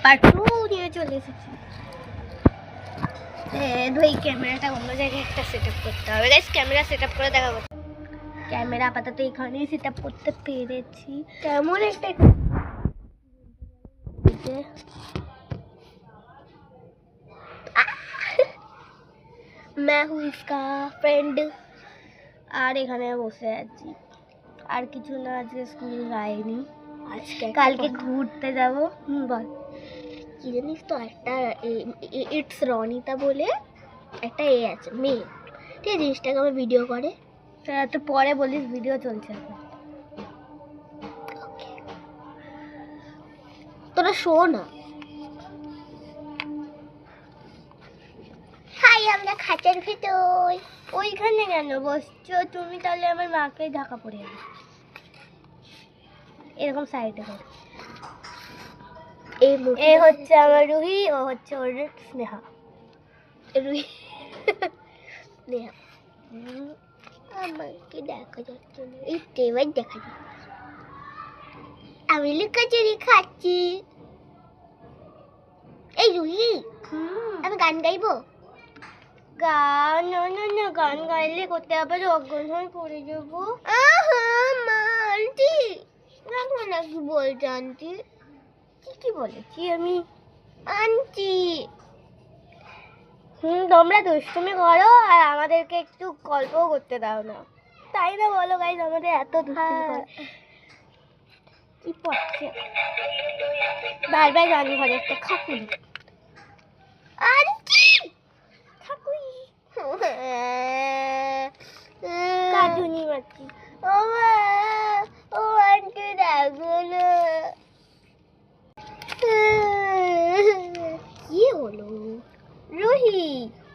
Part 2 নিয়ে চলে এসেছি। এই ক্যামেরাটা অন্য জায়গায় একটা সেটআপ করতে হবে গাইস। ক্যামেরা সেটআপ করে দেখাবো। ক্যামেরা আপাতত এখানেই সেটআপ করতে পেরেছি। কেমন একটা मैं हूँ इसका फ्रेंड। আর এখানে বসে আছি। আর কিছু না, আজকে স্কুল যাইনি। আজকে কালকে ঘুরতে যাব। বল কি জানিস তো, একটা ইটস রনিতা বলে একটা আছে মেয়ে, ঠিক আছে, ইনস্টাগ্রামে ভিডিও করে। তো পরে বলিস, ভিডিও চলছে এখন। তোরা শো না। হাই, আমরা খাঁচার ভিতর। ওইখানে কেন বসছো তুমি? তাহলে আমার মাকে ঢাকা পড়ে যাবে। এরকম সাইডে কর। এ হচ্ছে আমার রুহি, ও হচ্ছে ওর স্নেহা। রুহি স্নেহা আমাকে দেখা যাচ্ছে না, এই এবার দেখা যাচ্ছে। আমি লুকাচুরি খাচ্ছি। এই রুহি, আমি গান গাইবো। গান না, গান গাইলে করতে হবে, অজ্ঞান হয়ে পড়ে যাবো। মা আন্টি রাখো না, কি বলছো আন্টি? কি বলেছি আমি আন্টি? তোমরা দুষ্টুমি করো আর আমাদেরকে একটু গল্পও করতে দাও না, তাই না বলো গাইস? আমাদের এত দুষ্টুমি করে কি পড়ছে বারবার গান ঘরে একটা খাকুন। আন্টি খাকুই কাটুনি বাচ্চি। ও মা, ও আন্টি দেখো না। কি হলো রুহি,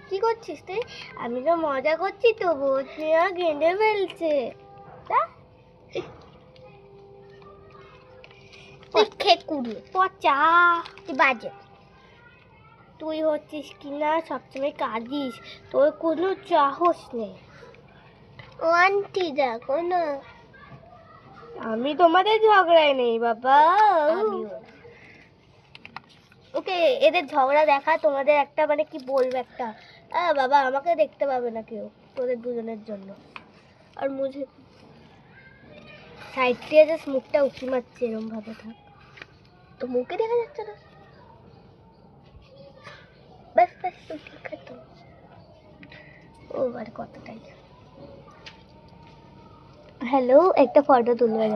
কি করছিস তুই? আমি তো মজা করছি, তবু স্নেহা গেঁদে ফেলছে। পচা তুই বাজে। তুই হচ্ছিস কিনা সবসময় কাঁদিস, তোর কোনো সাহস নেই। ও আন্টি দেখো না, আমি তোমাদের ঝগড়ায় নেই বাবা। ওকে, এদের ঝগড়া দেখা তোমাদের একটা মানে কি বলবো একটা, বাবা আমাকে দেখতে পাবে না কেউ তোদের দুজনের জন্য। আর মুঝে সাইড দিয়ে যে মুখটা উঁকি মারছে এরকম ভাবে থাক, তো মুখে দেখা যাচ্ছে না। ব্যাস ব্যাস, ঠিক আছে। ও আর কতটাই। হ্যালো, একটা ফটো তুলবে।